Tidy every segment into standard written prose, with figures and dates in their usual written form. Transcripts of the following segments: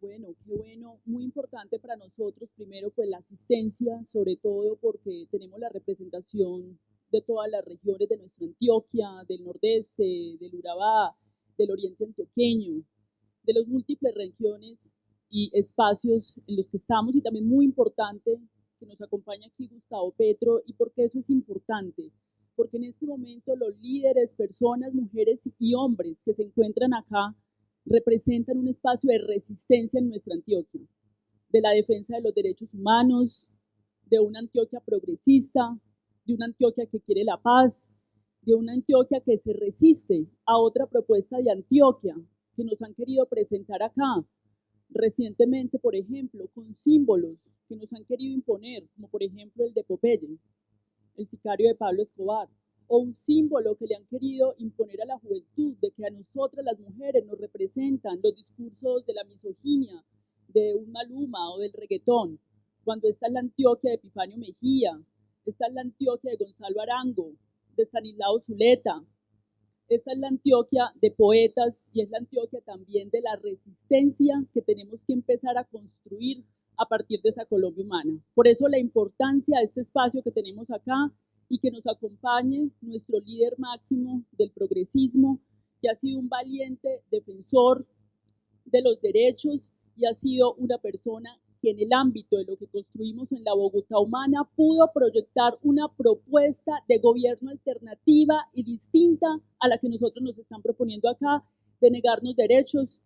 Bueno, qué bueno, muy importante para nosotros, primero pues la asistencia, sobre todo porque tenemos la representación de todas las regiones de nuestra Antioquia, del Nordeste, del Urabá, del Oriente Antioqueño, de las múltiples regiones y espacios en los que estamos, y también muy importante que nos acompaña aquí Gustavo Petro. ¿Y por qué eso es importante? Porque en este momento los líderes, personas, mujeres y hombres que se encuentran acá representan un espacio de resistencia en nuestra Antioquia, de la defensa de los derechos humanos, de una Antioquia progresista, de una Antioquia que quiere la paz, de una Antioquia que se resiste a otra propuesta de Antioquia que nos han querido presentar acá recientemente, por ejemplo, con símbolos que nos han querido imponer, como por ejemplo el de Popeye, el sicario de Pablo Escobar, o un símbolo que le han querido imponer a la juventud, de que a nosotras las mujeres nos representan los discursos de la misoginia, de un Maluma o del reggaetón, cuando está en la Antioquia de Epifanio Mejía, está en la Antioquia de Gonzalo Arango, de Stanislao Zuleta, esta es la Antioquia de poetas y es la Antioquia también de la resistencia que tenemos que empezar a construir a partir de esa Colombia humana. Por eso la importancia de este espacio que tenemos acá y que nos acompañe nuestro líder máximo del progresismo, que ha sido un valiente defensor de los derechos y ha sido una persona que en el ámbito de lo que construimos en la Bogotá humana pudo proyectar una propuesta de gobierno alternativa y distinta a la que nosotros nos están proponiendo acá, de negarnos derechos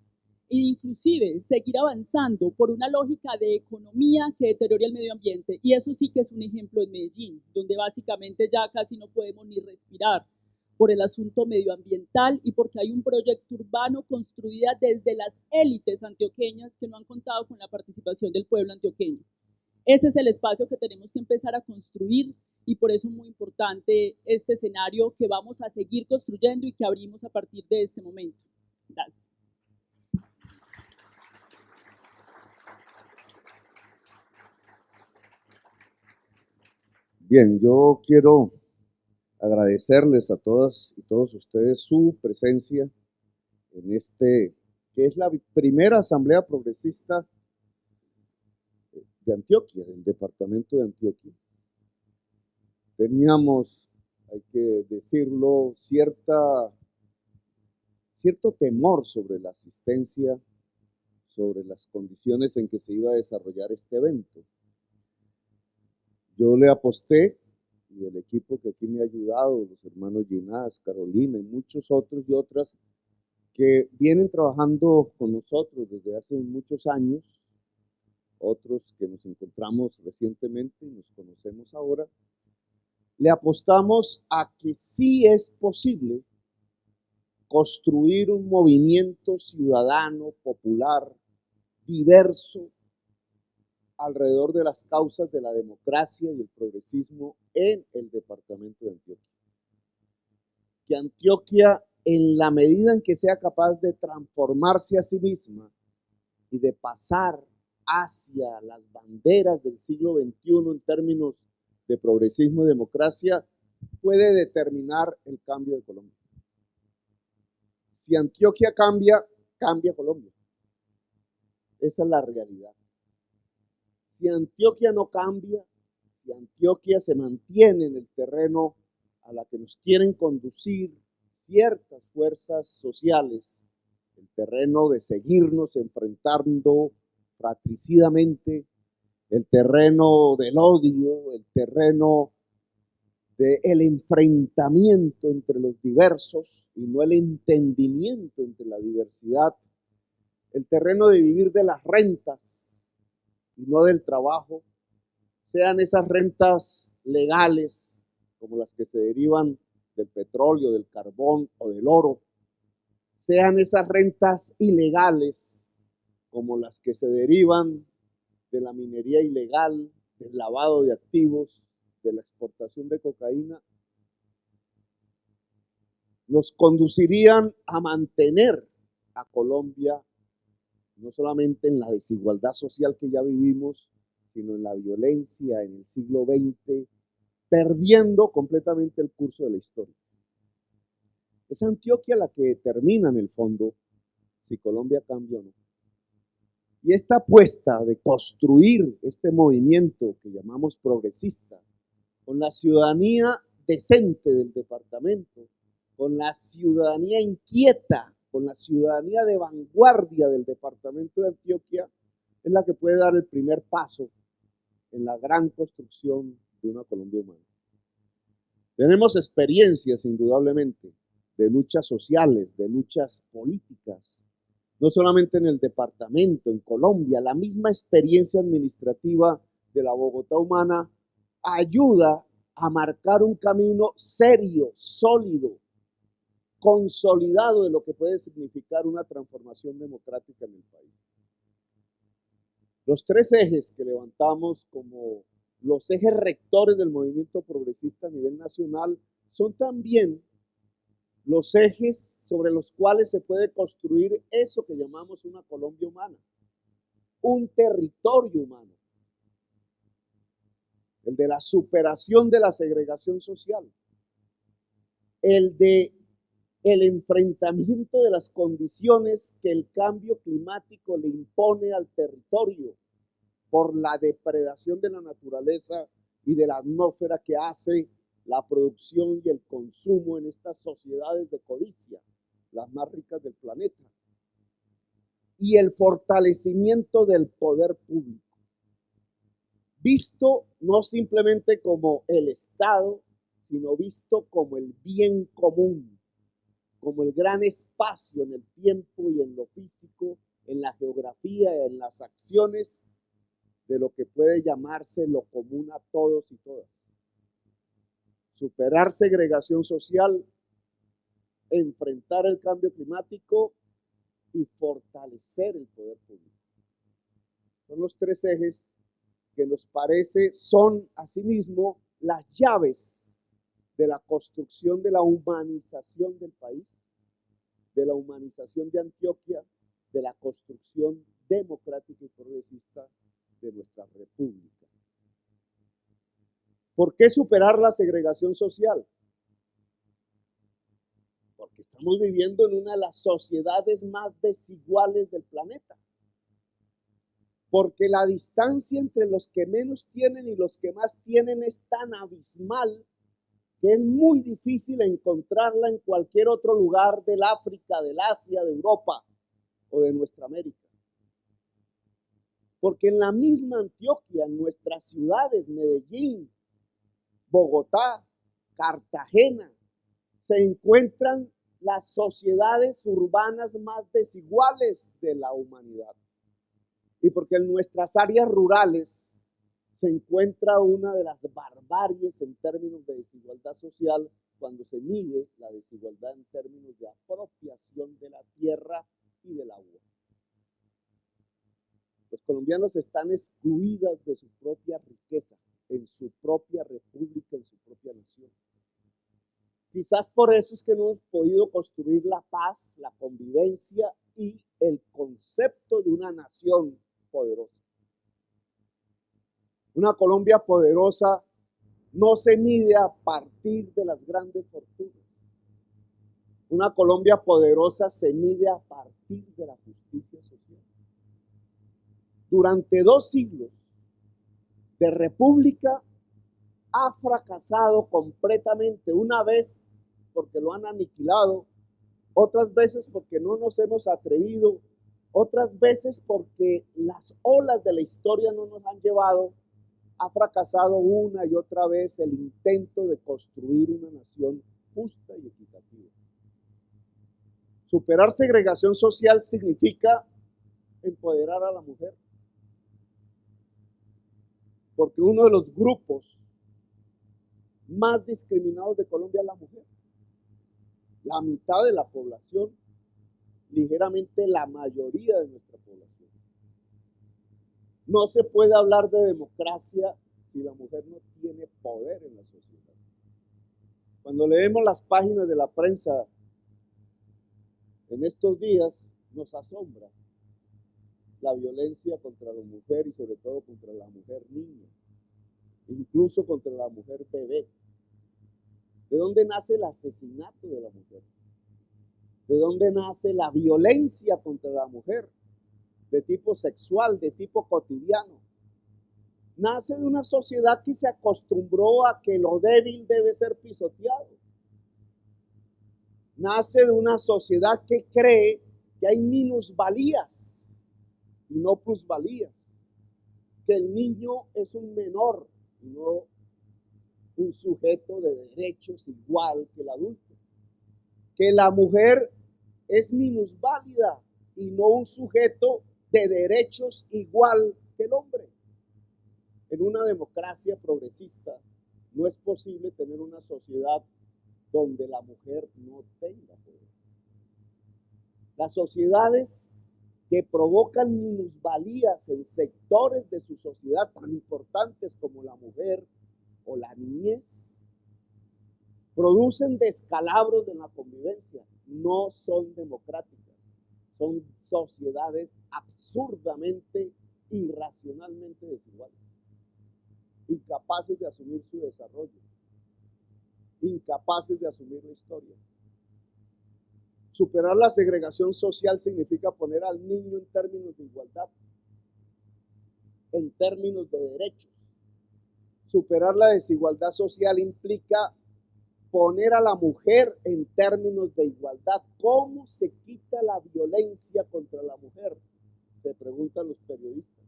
e inclusive seguir avanzando por una lógica de economía que deteriore el medio ambiente. Y eso sí que es un ejemplo en Medellín, donde básicamente ya casi no podemos ni respirar por el asunto medioambiental y porque hay un proyecto urbano construido desde las élites antioqueñas que no han contado con la participación del pueblo antioqueño. Ese es el espacio que tenemos que empezar a construir y por eso es muy importante este escenario que vamos a seguir construyendo y que abrimos a partir de este momento. Gracias. Bien, yo quiero agradecerles a todas y todos ustedes su presencia en que es la primera asamblea progresista de Antioquia, del departamento de Antioquia. Teníamos, hay que decirlo, cierto temor sobre la asistencia, sobre las condiciones en que se iba a desarrollar este evento. Yo le aposté, y el equipo que aquí me ha ayudado, los hermanos Ginás, Carolina y muchos otros y otras, que vienen trabajando con nosotros desde hace muchos años, otros que nos encontramos recientemente y nos conocemos ahora, le apostamos a que sí es posible construir un movimiento ciudadano, popular, diverso, alrededor de las causas de la democracia y el progresismo en el departamento de Antioquia. Que Antioquia, en la medida en que sea capaz de transformarse a sí misma y de pasar hacia las banderas del siglo XXI en términos de progresismo y democracia, puede determinar el cambio de Colombia. Si Antioquia cambia, cambia Colombia. Esa es la realidad. Si Antioquia no cambia, si Antioquia se mantiene en el terreno a la que nos quieren conducir ciertas fuerzas sociales, el terreno de seguirnos enfrentando fratricidamente, el terreno del odio, el terreno del enfrentamiento entre los diversos y no el entendimiento entre la diversidad, el terreno de vivir de las rentas y no del trabajo, sean esas rentas legales como las que se derivan del petróleo, del carbón o del oro, sean esas rentas ilegales como las que se derivan de la minería ilegal, del lavado de activos, de la exportación de cocaína, nos conducirían a mantener a Colombia no solamente en la desigualdad social que ya vivimos, sino en la violencia en el siglo XX, perdiendo completamente el curso de la historia. Es Antioquia la que determina en el fondo si Colombia cambia o no. Y esta apuesta de construir este movimiento que llamamos progresista, con la ciudadanía decente del departamento, con la ciudadanía inquieta, con la ciudadanía de vanguardia del departamento de Antioquia, es la que puede dar el primer paso en la gran construcción de una Colombia humana. Tenemos experiencias, indudablemente, de luchas sociales, de luchas políticas, no solamente en el departamento, en Colombia. La misma experiencia administrativa de la Bogotá humana ayuda a marcar un camino serio, sólido, consolidado de lo que puede significar una transformación democrática en el país. Los tres ejes que levantamos como los ejes rectores del movimiento progresista a nivel nacional son también los ejes sobre los cuales se puede construir eso que llamamos una Colombia humana, un territorio humano, el de la superación de la segregación social, el de el enfrentamiento de las condiciones que el cambio climático le impone al territorio por la depredación de la naturaleza y de la atmósfera que hace la producción y el consumo en estas sociedades de codicia, las más ricas del planeta, y el fortalecimiento del poder público, visto no simplemente como el Estado, sino visto como el bien común, como el gran espacio en el tiempo y en lo físico, en la geografía, en las acciones de lo que puede llamarse lo común a todos y todas. Superar segregación social, enfrentar el cambio climático y fortalecer el poder público. Son los tres ejes que nos parece son asimismo las llaves de la construcción de la humanización del país, de la humanización de Antioquia, de la construcción democrática y progresista de nuestra república. ¿Por qué superar la segregación social? Porque estamos viviendo en una de las sociedades más desiguales del planeta. Porque la distancia entre los que menos tienen y los que más tienen es tan abismal que es muy difícil encontrarla en cualquier otro lugar del África, del Asia, de Europa o de nuestra América. Porque en la misma Antioquia, en nuestras ciudades, Medellín, Bogotá, Cartagena, se encuentran las sociedades urbanas más desiguales de la humanidad. Y porque en nuestras áreas rurales se encuentra una de las barbaries en términos de desigualdad social cuando se mide la desigualdad en términos de apropiación de la tierra y del agua. Los colombianos están excluidos de su propia riqueza, en su propia república, en su propia nación. Quizás por eso es que no hemos podido construir la paz, la convivencia y el concepto de una nación poderosa. Una Colombia poderosa no se mide a partir de las grandes fortunas. Una Colombia poderosa se mide a partir de la justicia social. Durante 2 siglos de república ha fracasado completamente, una vez porque lo han aniquilado, otras veces porque no nos hemos atrevido, otras veces porque las olas de la historia no nos han llevado. Ha fracasado una y otra vez el intento de construir una nación justa y equitativa. Superar segregación social significa empoderar a la mujer. Porque uno de los grupos más discriminados de Colombia es la mujer. La mitad de la población, ligeramente la mayoría de nuestra población. No se puede hablar de democracia si la mujer no tiene poder en la sociedad. Cuando leemos las páginas de la prensa en estos días, nos asombra la violencia contra la mujer y sobre todo contra la mujer niña, incluso contra la mujer bebé. ¿De dónde nace el asesinato de la mujer? ¿De dónde nace la violencia contra la mujer? de tipo sexual, de tipo cotidiano. Nace de una sociedad que se acostumbró a que lo débil debe ser pisoteado. Nace de una sociedad que cree que hay minusvalías y no plusvalías, que el niño es un menor y no un sujeto de derechos igual que el adulto, que la mujer es minusválida y no un sujeto de derechos igual que el hombre. En una democracia progresista no es posible tener una sociedad donde la mujer no tenga poder. Las sociedades que provocan minusvalías en sectores de su sociedad tan importantes como la mujer o la niñez, producen descalabros de la convivencia, no son democráticas, son sociedades absurdamente, irracionalmente desiguales, incapaces de asumir su desarrollo, incapaces de asumir la historia. Superar la segregación social significa poner al niño en términos de igualdad, en términos de derechos. Superar la desigualdad social implica poner a la mujer en términos de igualdad. ¿Cómo se quita la violencia contra la mujer? Se preguntan los periodistas.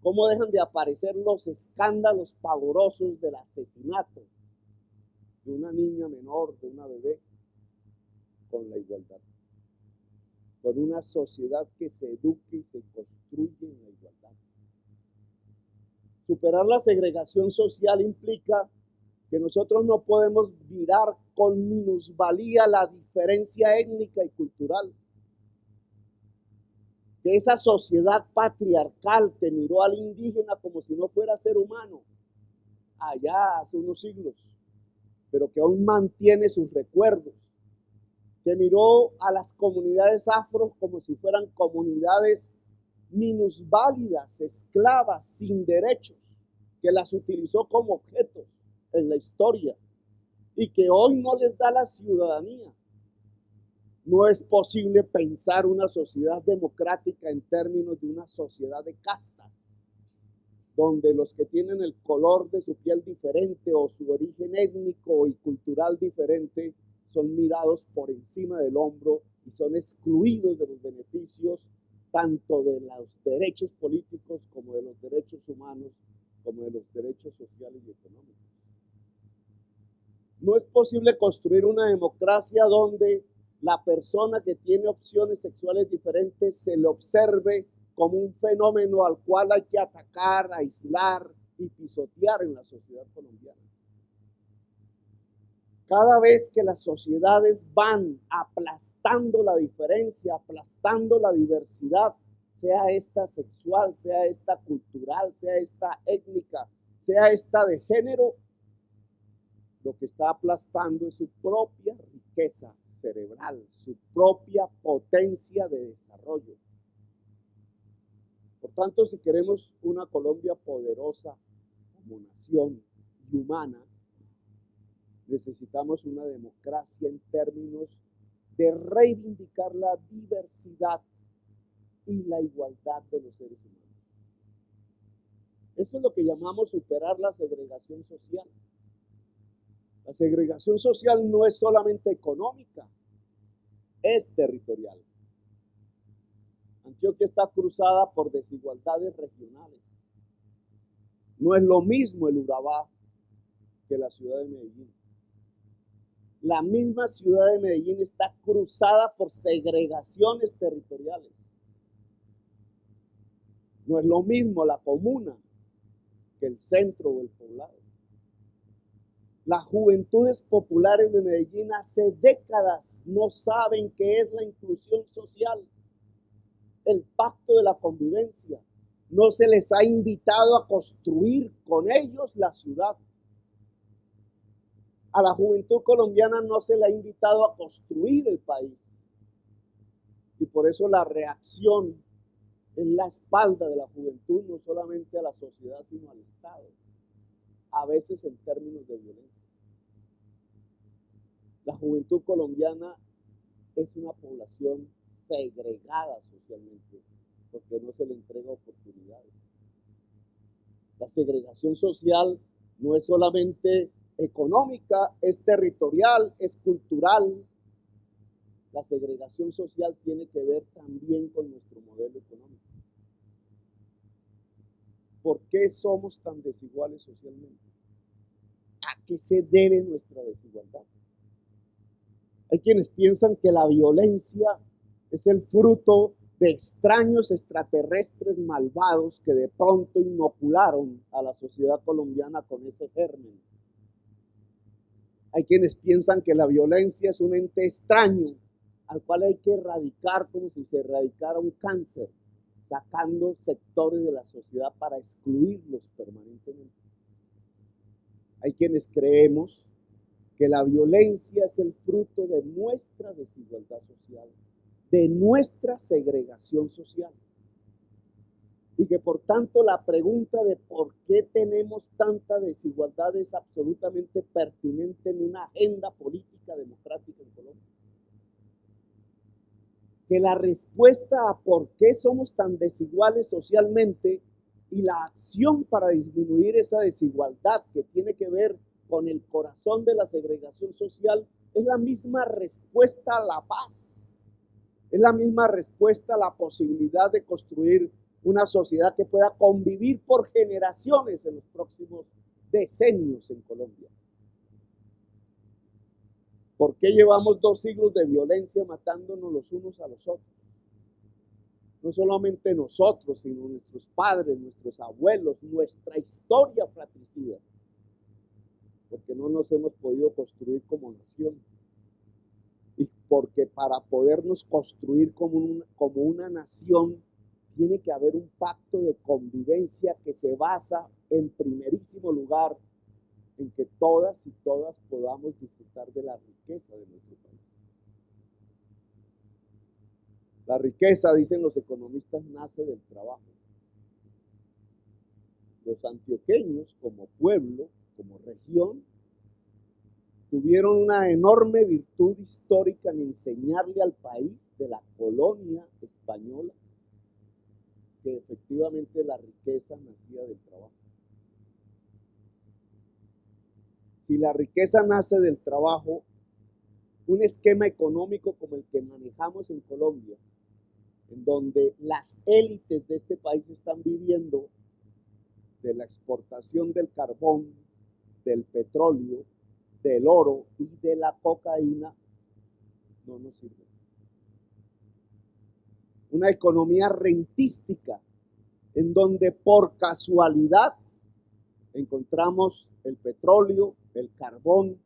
¿Cómo dejan de aparecer los escándalos pavorosos del asesinato de una niña menor, de una bebé? Con la igualdad, con una sociedad que se eduque y se construye en la igualdad. Superar la segregación social implica que nosotros no podemos mirar con minusvalía la diferencia étnica y cultural. Que esa sociedad patriarcal que miró al indígena como si no fuera ser humano allá hace unos siglos, pero que aún mantiene sus recuerdos, que miró a las comunidades afro como si fueran comunidades minusválidas, esclavas, sin derechos, que las utilizó como objetos en la historia y que hoy no les da la ciudadanía. No es posible pensar una sociedad democrática en términos de una sociedad de castas, donde los que tienen el color de su piel diferente o su origen étnico y cultural diferente son mirados por encima del hombro y son excluidos de los beneficios tanto de los derechos políticos como de los derechos humanos, como de los derechos sociales y económicos. No es posible construir una democracia donde la persona que tiene opciones sexuales diferentes se le observe como un fenómeno al cual hay que atacar, aislar y pisotear en la sociedad colombiana. Cada vez que las sociedades van aplastando la diferencia, aplastando la diversidad, sea esta sexual, sea esta cultural, sea esta étnica, sea esta de género, lo que está aplastando es su propia riqueza cerebral, su propia potencia de desarrollo. Por tanto, si queremos una Colombia poderosa como nación y humana, necesitamos una democracia en términos de reivindicar la diversidad y la igualdad de los seres humanos. Esto es lo que llamamos superar la segregación social. La segregación social no es solamente económica, es territorial. Antioquia está cruzada por desigualdades regionales. No es lo mismo el Urabá que la ciudad de Medellín. La misma ciudad de Medellín está cruzada por segregaciones territoriales. No es lo mismo la comuna que el centro o el poblado. Las juventudes populares de Medellín hace décadas no saben qué es la inclusión social, el pacto de la convivencia. No se les ha invitado a construir con ellos la ciudad. A la juventud colombiana no se le ha invitado a construir el país. Y por eso la reacción en la espalda de la juventud, no solamente a la sociedad, sino al Estado, a veces en términos de violencia. La juventud colombiana es una población segregada socialmente, porque no se le entrega oportunidades. La segregación social no es solamente económica, es territorial, es cultural. La segregación social tiene que ver también con nuestro modelo económico. ¿Por qué somos tan desiguales socialmente? ¿A qué se debe nuestra desigualdad? Hay quienes piensan que la violencia es el fruto de extraños extraterrestres malvados que de pronto inocularon a la sociedad colombiana con ese germen. Hay quienes piensan que la violencia es un ente extraño al cual hay que erradicar como si se erradicara un cáncer, sacando sectores de la sociedad para excluirlos permanentemente. Hay quienes creemos que la violencia es el fruto de nuestra desigualdad social, de nuestra segregación social. Y que por tanto la pregunta de por qué tenemos tanta desigualdad es absolutamente pertinente en una agenda política democrática en Colombia. Que la respuesta a por qué somos tan desiguales socialmente y la acción para disminuir esa desigualdad que tiene que ver con el corazón de la segregación social es la misma respuesta a la paz. Es la misma respuesta a la posibilidad de construir una sociedad que pueda convivir por generaciones en los próximos decenios en Colombia. ¿Por qué llevamos 2 siglos de violencia matándonos los unos a los otros? No solamente nosotros, sino nuestros padres, nuestros abuelos, nuestra historia fratricida. Porque no nos hemos podido construir como nación. Y porque para podernos construir como una nación, tiene que haber un pacto de convivencia que se basa en primerísimo lugar en que todas y todas podamos disfrutar de la riqueza de nuestro país. La riqueza, dicen los economistas, nace del trabajo. Los antioqueños, como pueblo, como región, tuvieron una enorme virtud histórica en enseñarle al país de la colonia española que efectivamente la riqueza nacía del trabajo. Si la riqueza nace del trabajo, un esquema económico como el que manejamos en Colombia, en donde las élites de este país están viviendo de la exportación del carbón, del petróleo, del oro y de la cocaína, no nos sirve. Una economía rentística, en donde por casualidad encontramos el petróleo, el carbón,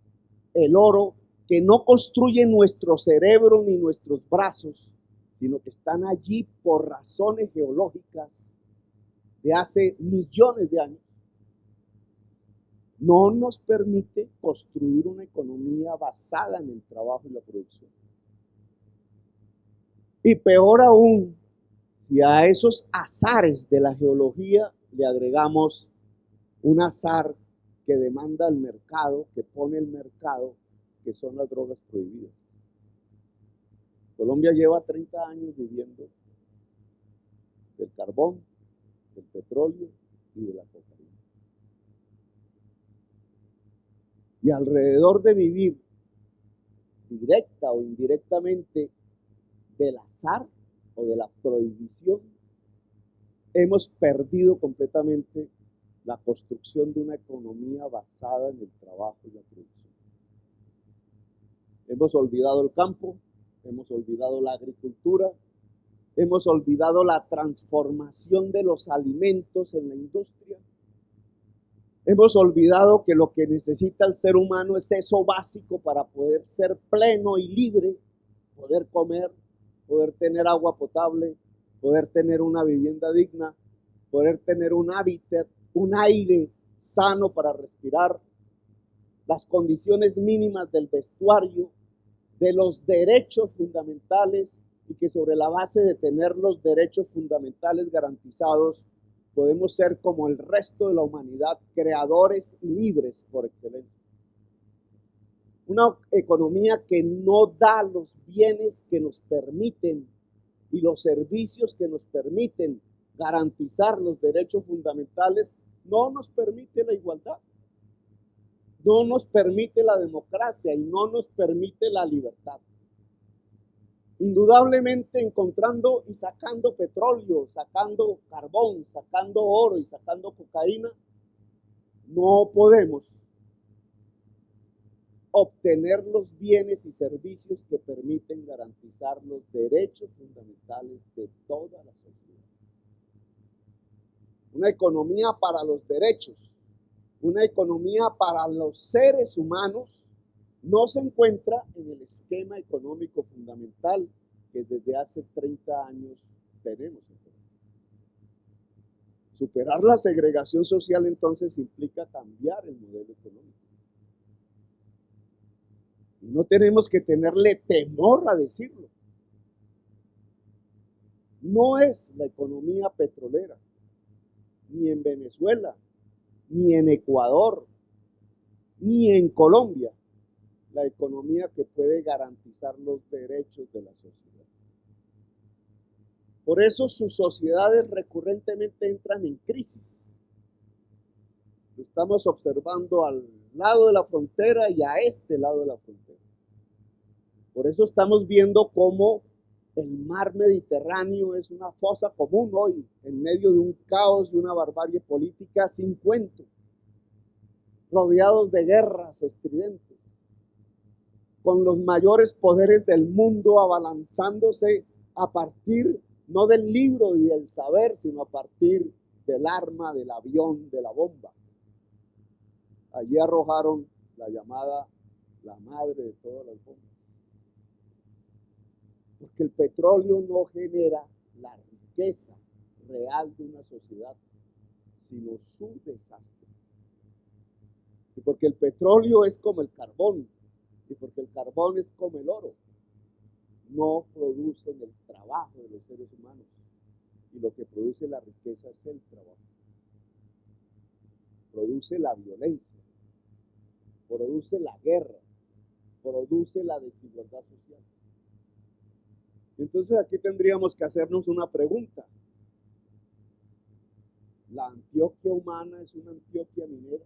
el oro, que no construyen nuestro cerebro ni nuestros brazos, sino que están allí por razones geológicas de hace millones de años, no nos permite construir una economía basada en el trabajo y la producción. Y peor aún, si a esos azares de la geología le agregamos un azar que demanda el mercado, que pone el mercado, que son las drogas prohibidas. Colombia lleva 30 años viviendo del carbón, del petróleo y de la cocaína. Y alrededor de vivir directa o indirectamente del azar o de la prohibición, hemos perdido completamente la construcción de una economía basada en el trabajo y la producción. Hemos olvidado el campo, hemos olvidado la agricultura, hemos olvidado la transformación de los alimentos en la industria. Hemos olvidado que lo que necesita el ser humano es eso básico para poder ser pleno y libre, poder comer, poder tener agua potable, poder tener una vivienda digna, poder tener un hábitat, un aire sano para respirar, las condiciones mínimas del vestuario, de los derechos fundamentales, y que sobre la base de tener los derechos fundamentales garantizados, podemos ser como el resto de la humanidad, creadores y libres por excelencia. Una economía que no da los bienes que nos permiten y los servicios que nos permiten garantizar los derechos fundamentales no nos permite la igualdad, no nos permite la democracia y no nos permite la libertad. Indudablemente encontrando y sacando petróleo, sacando carbón, sacando oro y sacando cocaína, no podemos obtener los bienes y servicios que permiten garantizar los derechos fundamentales de toda la sociedad. Una economía para los derechos, una economía para los seres humanos, no se encuentra en el esquema económico fundamental que desde hace 30 años tenemos. Superar la segregación social entonces implica cambiar el modelo económico. Y no tenemos que tenerle temor a decirlo. No es la economía petrolera, ni en Venezuela, ni en Ecuador, ni en Colombia, la economía que puede garantizar los derechos de la sociedad. Por eso sus sociedades recurrentemente entran en crisis. Lo estamos observando al lado de la frontera y a este lado de la frontera. Por eso estamos viendo cómo el mar Mediterráneo es una fosa común hoy, en medio de un caos y una barbarie política sin cuento, rodeados de guerras estridentes, con los mayores poderes del mundo abalanzándose a partir no del libro y del saber, sino a partir del arma, del avión, de la bomba. Allí arrojaron la llamada la madre de todas las bombas. Porque el petróleo no genera la riqueza real de una sociedad, sino su desastre. Y porque el petróleo es como el carbón, y porque el carbón es como el oro, no producen el trabajo de los seres humanos, y lo que produce la riqueza es el trabajo. Produce la violencia, produce la guerra, produce la desigualdad social. Entonces aquí tendríamos que hacernos una pregunta. ¿La Antioquia humana es una Antioquia minera?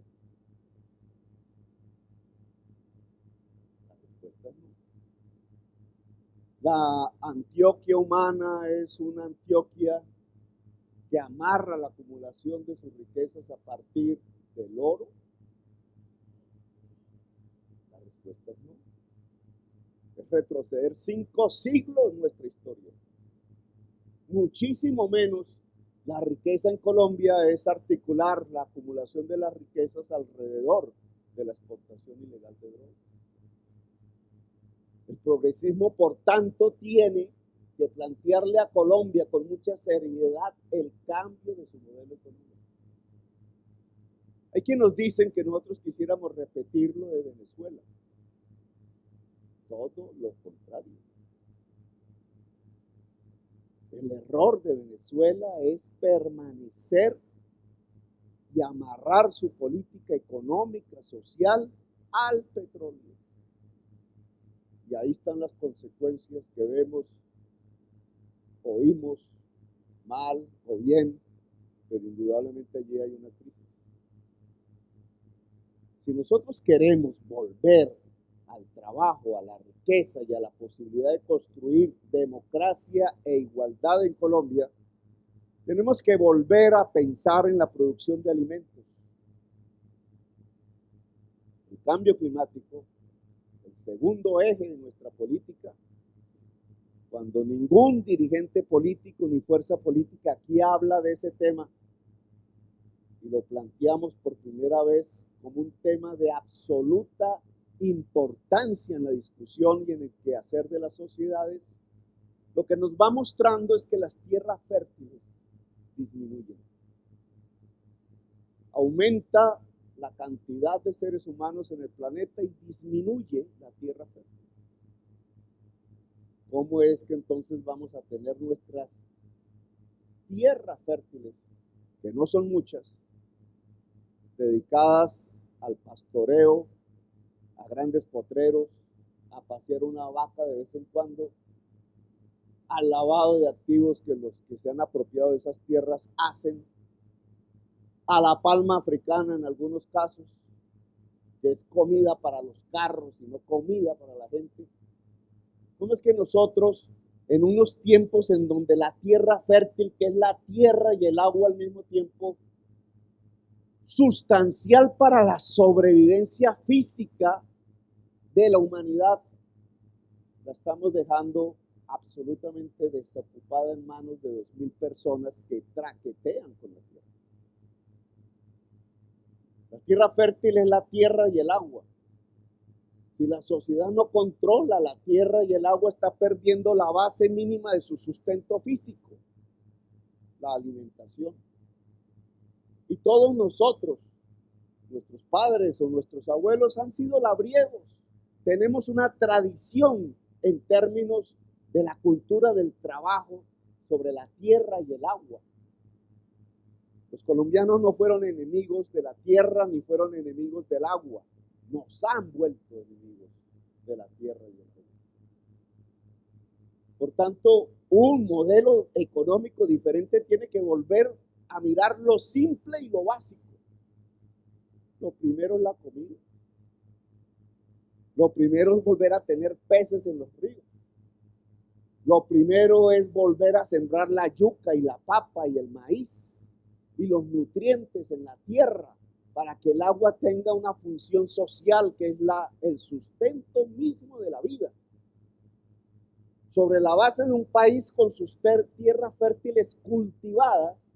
La respuesta es no. La Antioquia humana es una Antioquia que amarra la acumulación de sus riquezas a partir del oro. La respuesta es no. Es retroceder 5 siglos en nuestra historia. Muchísimo menos la riqueza en Colombia es articular la acumulación de las riquezas alrededor de la exportación ilegal de drogas. El progresismo, por tanto, tiene que plantearle a Colombia con mucha seriedad el cambio de su modelo económico. Hay quienes nos dicen que nosotros quisiéramos repetir lo de Venezuela. Todo lo contrario. El error de Venezuela es permanecer y amarrar su política económica, social al petróleo. Y ahí están las consecuencias que vemos, oímos, mal o bien, pero indudablemente allí hay una crisis. Si nosotros queremos volver al trabajo, a la riqueza y a la posibilidad de construir democracia e igualdad en Colombia, tenemos que volver a pensar en la producción de alimentos. El cambio climático, el segundo eje de nuestra política, cuando ningún dirigente político ni fuerza política aquí habla de ese tema y lo planteamos por primera vez como un tema de absoluta importancia en la discusión y en el quehacer de las sociedades, lo que nos va mostrando es que las tierras fértiles disminuyen. Aumenta la cantidad de seres humanos en el planeta y disminuye la tierra fértil. ¿Cómo es que entonces vamos a tener nuestras tierras fértiles, que no son muchas, dedicadas al pastoreo, a grandes potreros, a pasear una vaca de vez en cuando, al lavado de activos que los que se han apropiado de esas tierras hacen, a la palma africana en algunos casos, que es comida para los carros y no comida para la gente. ¿Cómo es que nosotros, en unos tiempos en donde la tierra fértil, que es la tierra y el agua al mismo tiempo, sustancial para la sobrevivencia física de la humanidad, la estamos dejando absolutamente desocupada en manos de 2.000 personas que traquetean con la tierra? La tierra fértil es la tierra y el agua. Si la sociedad no controla la tierra y el agua, está perdiendo la base mínima de su sustento físico, la alimentación. Y todos nosotros, nuestros padres o nuestros abuelos han sido labriegos. Tenemos una tradición en términos de la cultura del trabajo sobre la tierra y el agua. Los colombianos no fueron enemigos de la tierra ni fueron enemigos del agua. Nos han vuelto enemigos de la tierra y del agua. Por tanto, un modelo económico diferente tiene que volver a mirar lo simple y lo básico. Lo primero es la comida. Lo primero es volver a tener peces en los ríos. Lo primero es volver a sembrar la yuca y la papa y el maíz y los nutrientes en la tierra para que el agua tenga una función social que es el sustento mismo de la vida. Sobre la base de un país con sus tierras fértiles cultivadas,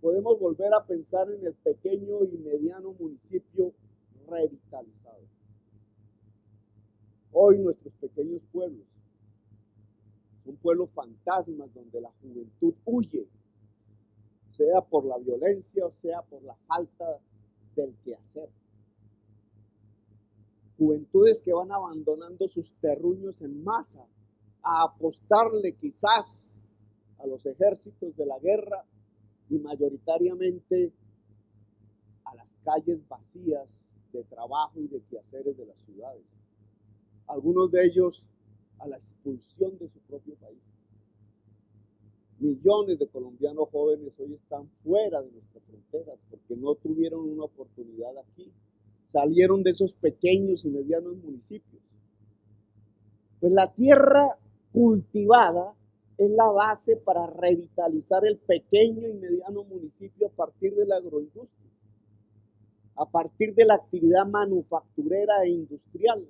podemos volver a pensar en el pequeño y mediano municipio revitalizado. Hoy nuestros pequeños pueblos son pueblos fantasmas donde la juventud huye, sea por la violencia o sea por la falta del quehacer. Juventudes que van abandonando sus terruños en masa a apostarle quizás a los ejércitos de la guerra y mayoritariamente a las calles vacías de trabajo y de quehaceres de las ciudades. Algunos de ellos a la expulsión de su propio país. Millones de colombianos jóvenes hoy están fuera de nuestras fronteras porque no tuvieron una oportunidad aquí. Salieron de esos pequeños y medianos municipios. Pues la tierra cultivada es la base para revitalizar el pequeño y mediano municipio a partir de la agroindustria, a partir de la actividad manufacturera e industrial.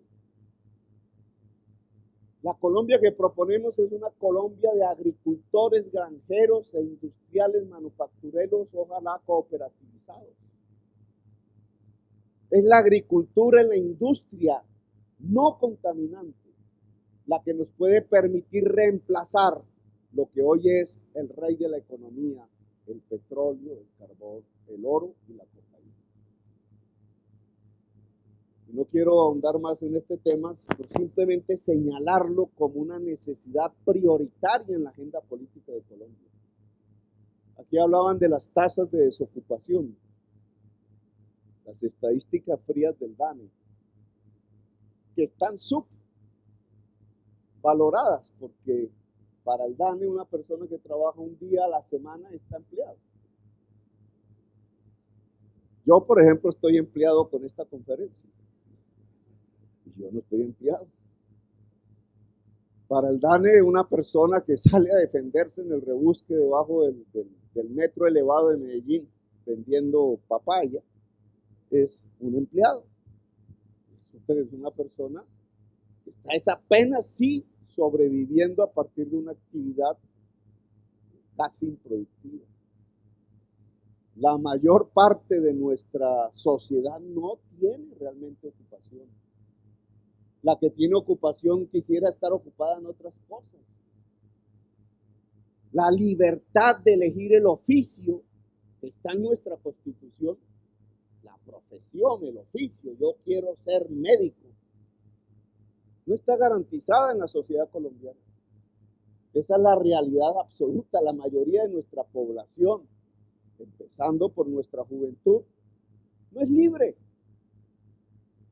La Colombia que proponemos es una Colombia de agricultores, granjeros e industriales manufactureros, ojalá cooperativizados. Es la agricultura y la industria no contaminante la que nos puede permitir reemplazar lo que hoy es el rey de la economía, el petróleo, el carbón, el oro y la cocaína. No quiero ahondar más en este tema, sino simplemente señalarlo como una necesidad prioritaria en la agenda política de Colombia. Aquí hablaban de las tasas de desocupación, las estadísticas frías del DANE, que están subvaloradas, porque para el DANE una persona que trabaja un día a la semana está empleado. Yo, por ejemplo, estoy empleado con esta conferencia. Yo no estoy empleado. Para el DANE, una persona que sale a defenderse en el rebusque debajo del metro elevado de Medellín vendiendo papaya es un empleado. Es una persona que está apenas sí sobreviviendo a partir de una actividad casi improductiva. La mayor parte de nuestra sociedad no tiene realmente ocupación. La que tiene ocupación quisiera estar ocupada en otras cosas. La libertad de elegir el oficio está en nuestra Constitución. La profesión, el oficio, yo quiero ser médico, no está garantizada en la sociedad colombiana. Esa es la realidad absoluta. La mayoría de nuestra población, empezando por nuestra juventud, no es libre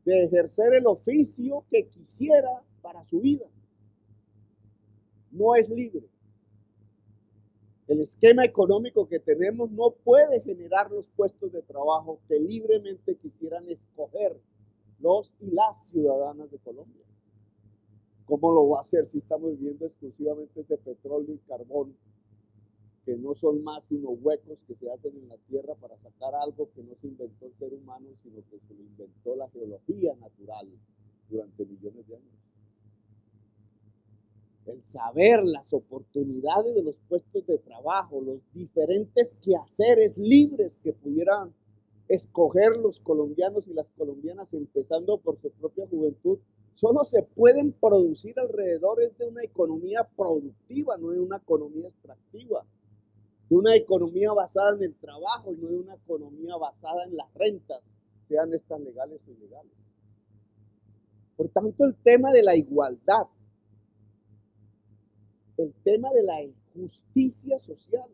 de ejercer el oficio que quisiera para su vida. no es libre. El esquema económico que tenemos no puede generar los puestos de trabajo que libremente quisieran escoger los y las ciudadanas de Colombia. ¿Cómo lo va a hacer si estamos viviendo exclusivamente de petróleo y carbón, que no son más sino huecos que se hacen en la tierra para sacar algo que no se inventó el ser humano, sino que se lo inventó la geología natural durante millones de años? El saber las oportunidades de los puestos de trabajo, los diferentes quehaceres libres que pudieran escoger los colombianos y las colombianas, empezando por su propia juventud, solo se pueden producir alrededor de una economía productiva, no de una economía extractiva, de una economía basada en el trabajo y no de una economía basada en las rentas, sean estas legales o ilegales. Por tanto, el tema de la igualdad, el tema de la justicia social,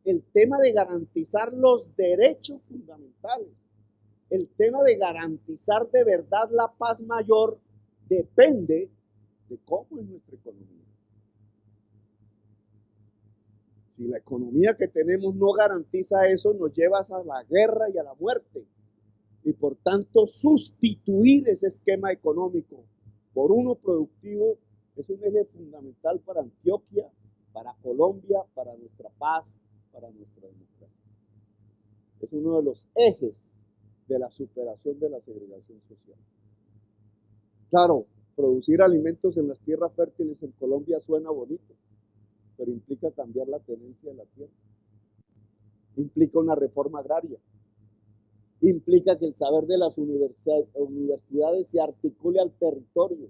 el tema de garantizar los derechos fundamentales, el tema de garantizar de verdad la paz mayor, depende de cómo es nuestra economía. Si la economía que tenemos no garantiza eso, nos lleva a la guerra y a la muerte. Y por tanto, sustituir ese esquema económico por uno productivo es un eje fundamental para Antioquia, para Colombia, para nuestra paz, para nuestra democracia. Es uno de los ejes de la superación de la segregación social. Claro, producir alimentos en las tierras fértiles en Colombia suena bonito, pero implica cambiar la tenencia de la tierra. Implica una reforma agraria. Implica que el saber de las universidades se articule al territorio.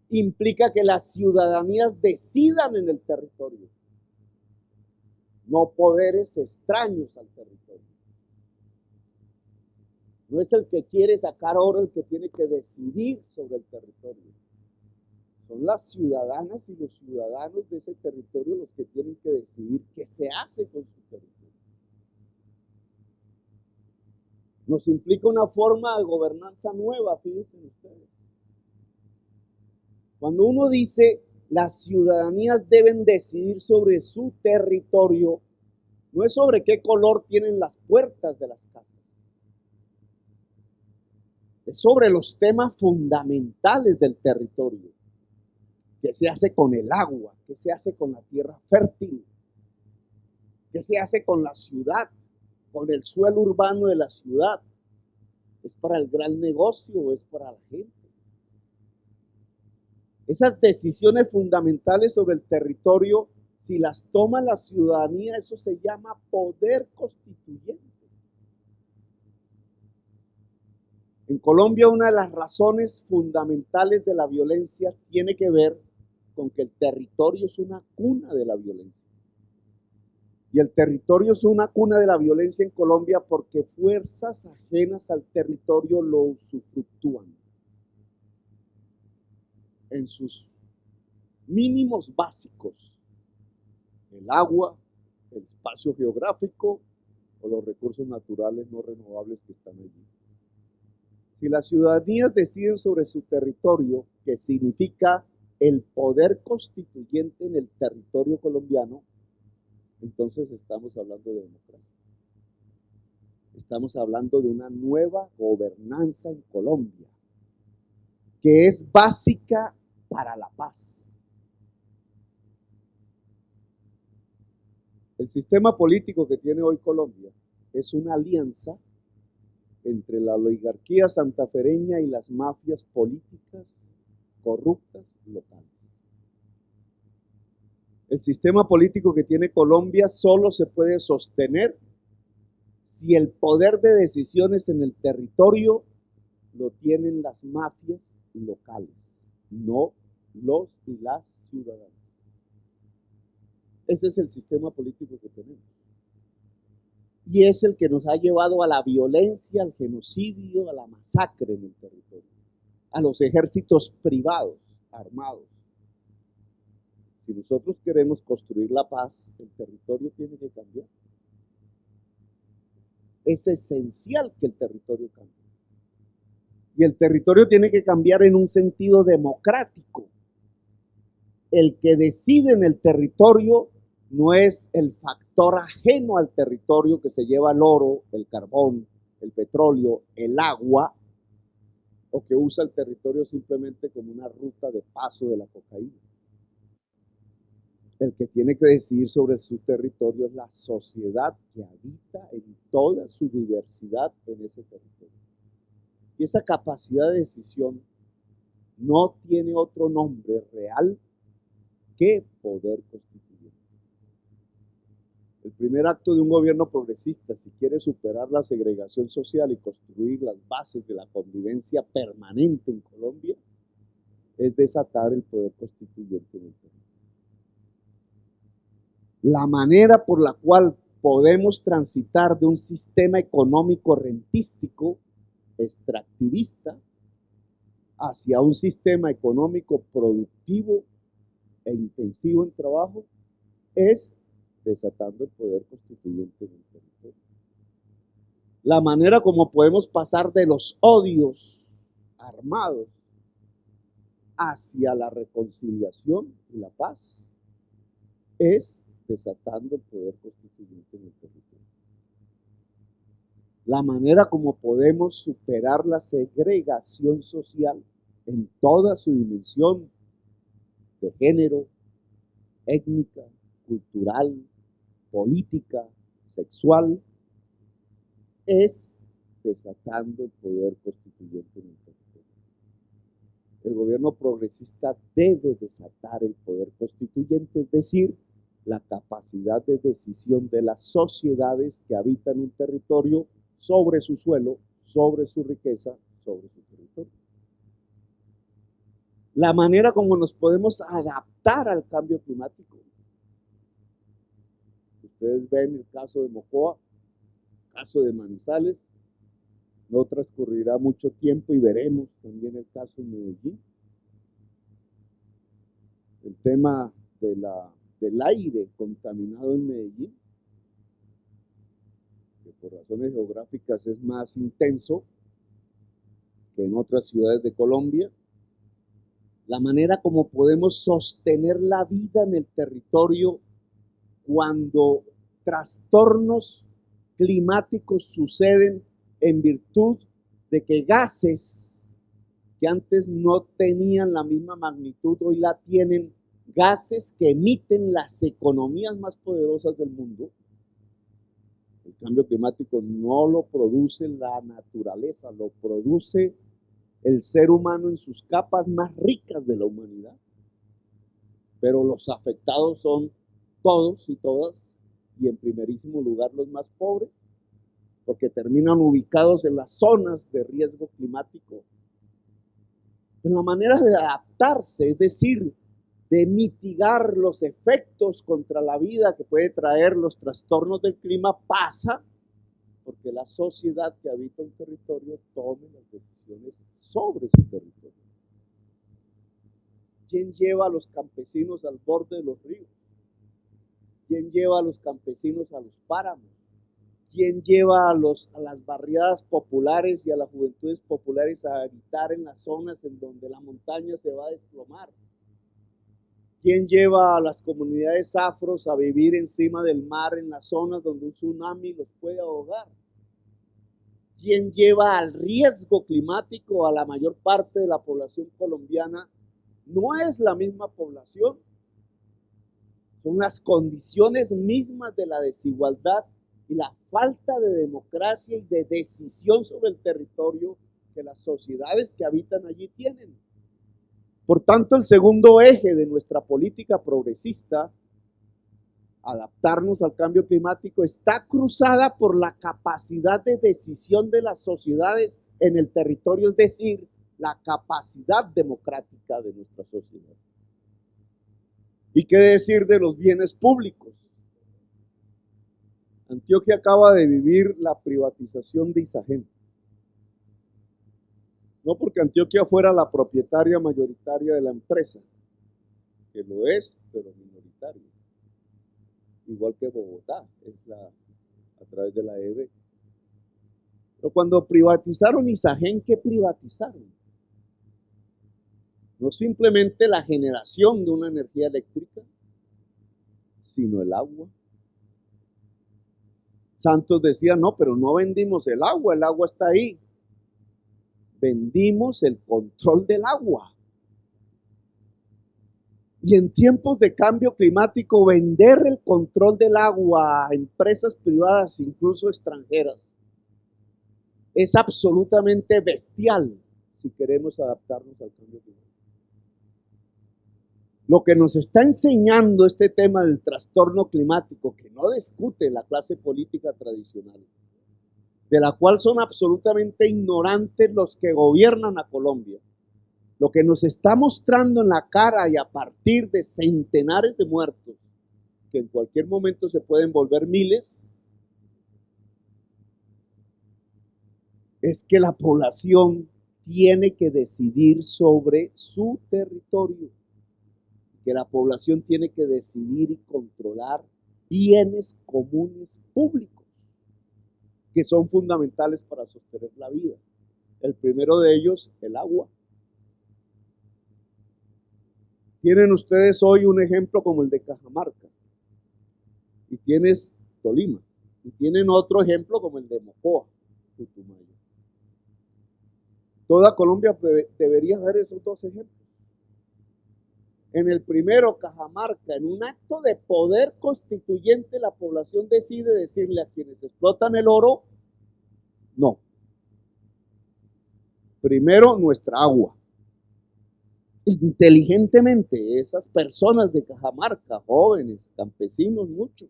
Implica que las ciudadanías decidan en el territorio, no poderes extraños al territorio. No es el que quiere sacar oro el que tiene que decidir sobre el territorio. Son las ciudadanas y los ciudadanos de ese territorio los que tienen que decidir qué se hace con su territorio. Nos implica una forma de gobernanza nueva, fíjense ustedes. Cuando uno dice las ciudadanías deben decidir sobre su territorio, no es sobre qué color tienen las puertas de las casas. Es sobre los temas fundamentales del territorio. ¿Qué se hace con el agua? ¿Qué se hace con la tierra fértil? ¿Qué se hace con la ciudad? ¿Con el suelo urbano de la ciudad? ¿Es para el gran negocio o es para la gente? Esas decisiones fundamentales sobre el territorio, si las toma la ciudadanía, eso se llama poder constituyente. En Colombia, una de las razones fundamentales de la violencia tiene que ver con que el territorio es una cuna de la violencia. Y el territorio es una cuna de la violencia en Colombia porque fuerzas ajenas al territorio lo usufructúan en sus mínimos básicos: el agua, el espacio geográfico o los recursos naturales no renovables que están allí. Si las ciudadanías deciden sobre su territorio, que significa el poder constituyente en el territorio colombiano, entonces estamos hablando de democracia. Estamos hablando de una nueva gobernanza en Colombia, que es básica para la paz. El sistema político que tiene hoy Colombia es una alianza entre la oligarquía santafereña y las mafias políticas corruptas locales. El sistema político que tiene Colombia solo se puede sostener si el poder de decisiones en el territorio lo tienen las mafias locales, no los y las ciudadanas. Ese es el sistema político que tenemos. Y es el que nos ha llevado a la violencia, al genocidio, a la masacre en el territorio, a los ejércitos privados, armados. Si nosotros queremos construir la paz, el territorio tiene que cambiar. Es esencial que el territorio cambie. Y el territorio tiene que cambiar en un sentido democrático. el que decide en el territorio no es el factor ajeno al territorio que se lleva el oro, el carbón, el petróleo, el agua, o que usa el territorio simplemente como una ruta de paso de la cocaína. El que tiene que decidir sobre su territorio es la sociedad que habita en toda su diversidad en ese territorio. Y esa capacidad de decisión no tiene otro nombre real que poder constituyente. El primer acto de un gobierno progresista, si quiere superar la segregación social y construir las bases de la convivencia permanente en Colombia, es desatar el poder constituyente en el territorio. La manera por la cual podemos transitar de un sistema económico rentístico, extractivista, hacia un sistema económico productivo e intensivo en trabajo, es desatando el poder constituyente en el territorio. La manera como podemos pasar de los odios armados hacia la reconciliación y la paz es desatando el poder constituyente en el territorio. La manera como podemos superar la segregación social en toda su dimensión de género, étnica, cultural, política, sexual, es desatando el poder constituyente en el territorio. El gobierno progresista debe desatar el poder constituyente, es decir, la capacidad de decisión de las sociedades que habitan un territorio sobre su suelo, sobre su riqueza, sobre su territorio. La manera como nos podemos adaptar al cambio climático. Ustedes ven el caso de Mocoa, el caso de Manizales, no transcurrirá mucho tiempo y veremos también el caso de Medellín. El tema del aire contaminado en Medellín, que por razones geográficas es más intenso que en otras ciudades de Colombia. La manera como podemos sostener la vida en el territorio cuando trastornos climáticos suceden en virtud de que gases que antes no tenían la misma magnitud, hoy la tienen, gases que emiten las economías más poderosas del mundo. El cambio climático no lo produce la naturaleza, lo produce el ser humano en sus capas más ricas de la humanidad. Pero los afectados son todos y todas, y en primerísimo lugar los más pobres, porque terminan ubicados en las zonas de riesgo climático. Pero la manera de adaptarse, es decir, de mitigar los efectos contra la vida que puede traer los trastornos del clima, pasa porque la sociedad que habita un territorio tome las decisiones sobre su territorio. ¿Quién lleva a los campesinos al borde de los ríos? ¿Quién lleva a los campesinos a los páramos? ¿Quién lleva a las barriadas populares y a las juventudes populares a habitar en las zonas en donde la montaña se va a desplomar? ¿Quién lleva a las comunidades afros a vivir encima del mar en las zonas donde un tsunami los puede ahogar? ¿Quién lleva al riesgo climático a la mayor parte de la población colombiana? No es la misma población, son las condiciones mismas de la desigualdad y la falta de democracia y de decisión sobre el territorio que las sociedades que habitan allí tienen. Por tanto, el segundo eje de nuestra política progresista, adaptarnos al cambio climático, está cruzada por la capacidad de decisión de las sociedades en el territorio, es decir, la capacidad democrática de nuestra sociedad. ¿Y qué decir de los bienes públicos? Antioquia acaba de vivir la privatización de Isagen. No porque Antioquia fuera la propietaria mayoritaria de la empresa, que lo es, pero minoritaria. Igual que Bogotá, a través de la EB. Pero cuando privatizaron Isagen, ¿qué privatizaron? No simplemente la generación de una energía eléctrica, sino el agua. Santos decía, no, pero no vendimos el agua está ahí. Vendimos el control del agua. Y en tiempos de cambio climático, vender el control del agua a empresas privadas, incluso extranjeras, es absolutamente bestial si queremos adaptarnos al cambio climático. Lo que nos está enseñando este tema del trastorno climático, que no discute la clase política tradicional, de la cual son absolutamente ignorantes los que gobiernan a Colombia, lo que nos está mostrando en la cara y a partir de centenares de muertos, que en cualquier momento se pueden volver miles, es que la población tiene que decidir sobre su territorio, que la población tiene que decidir y controlar bienes comunes públicos, que son fundamentales para sostener la vida. El primero de ellos, el agua. Tienen ustedes hoy un ejemplo como el de Cajamarca, y tienes Tolima, y tienen otro ejemplo como el de Mocoa, Putumayo. Toda Colombia debería ver esos dos ejemplos. En el primero, Cajamarca, en un acto de poder constituyente, la población decide decirle a quienes explotan el oro, no. Primero, nuestra agua. Inteligentemente, esas personas de Cajamarca, jóvenes, campesinos, muchos,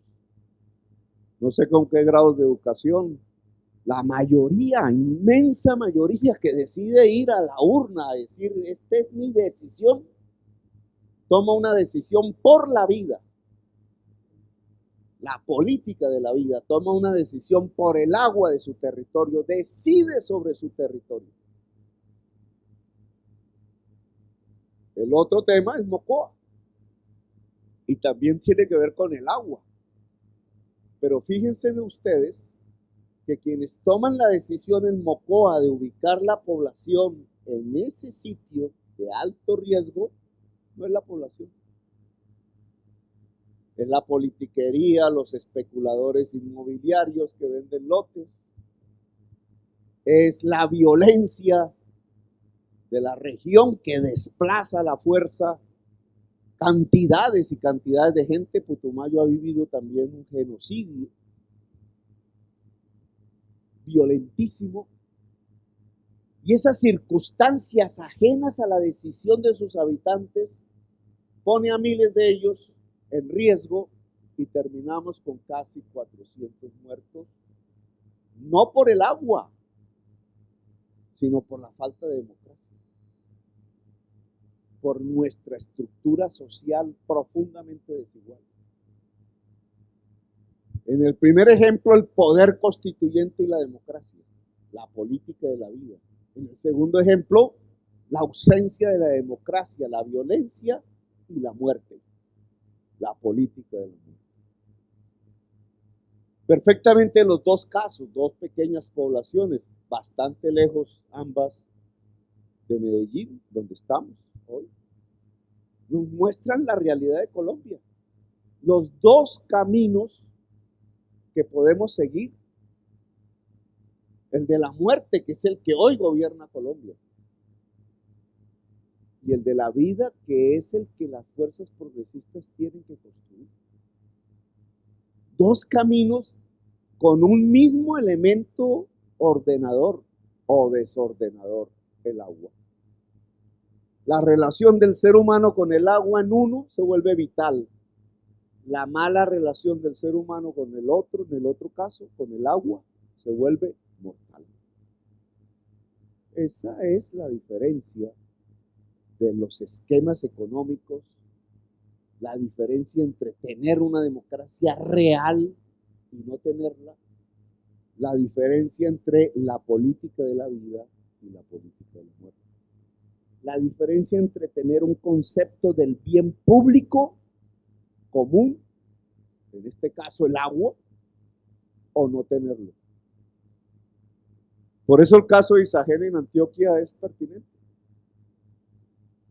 no sé con qué grados de educación, la mayoría, inmensa mayoría que decide ir a la urna a decir, esta es mi decisión, toma una decisión por la vida. La política de la vida toma una decisión por el agua de su territorio, decide sobre su territorio. El otro tema es Mocoa, y también tiene que ver con el agua. Pero fíjense ustedes que quienes toman la decisión en Mocoa de ubicar la población en ese sitio de alto riesgo, no es la población. Es la politiquería, los especuladores inmobiliarios que venden lotes. Es la violencia de la región que desplaza a la fuerza cantidades y cantidades de gente. Putumayo ha vivido también un genocidio violentísimo. Y esas circunstancias ajenas a la decisión de sus habitantes pone a miles de ellos en riesgo y terminamos con casi 400 muertos, no por el agua, sino por la falta de democracia, por nuestra estructura social profundamente desigual. En el primer ejemplo, el poder constituyente y la democracia, la política de la vida. En el segundo ejemplo, la ausencia de la democracia, la violencia y la muerte, la política de la muerte. Perfectamente en los dos casos, dos pequeñas poblaciones, bastante lejos ambas de Medellín, donde estamos hoy, nos muestran la realidad de Colombia. Los dos caminos que podemos seguir, el de la muerte, que es el que hoy gobierna Colombia, y el de la vida, que es el que las fuerzas progresistas tienen que construir. Dos caminos con un mismo elemento ordenador o desordenador, el agua. La relación del ser humano con el agua en uno se vuelve vital. La mala relación del ser humano con el otro, en el otro caso, con el agua, se vuelve mortal. Esa es la diferencia de los esquemas económicos, la diferencia entre tener una democracia real y no tenerla, la diferencia entre la política de la vida y la política de la muerte, la diferencia entre tener un concepto del bien público común, en este caso el agua, o no tenerlo. Por eso el caso de Isagena en Antioquia es pertinente.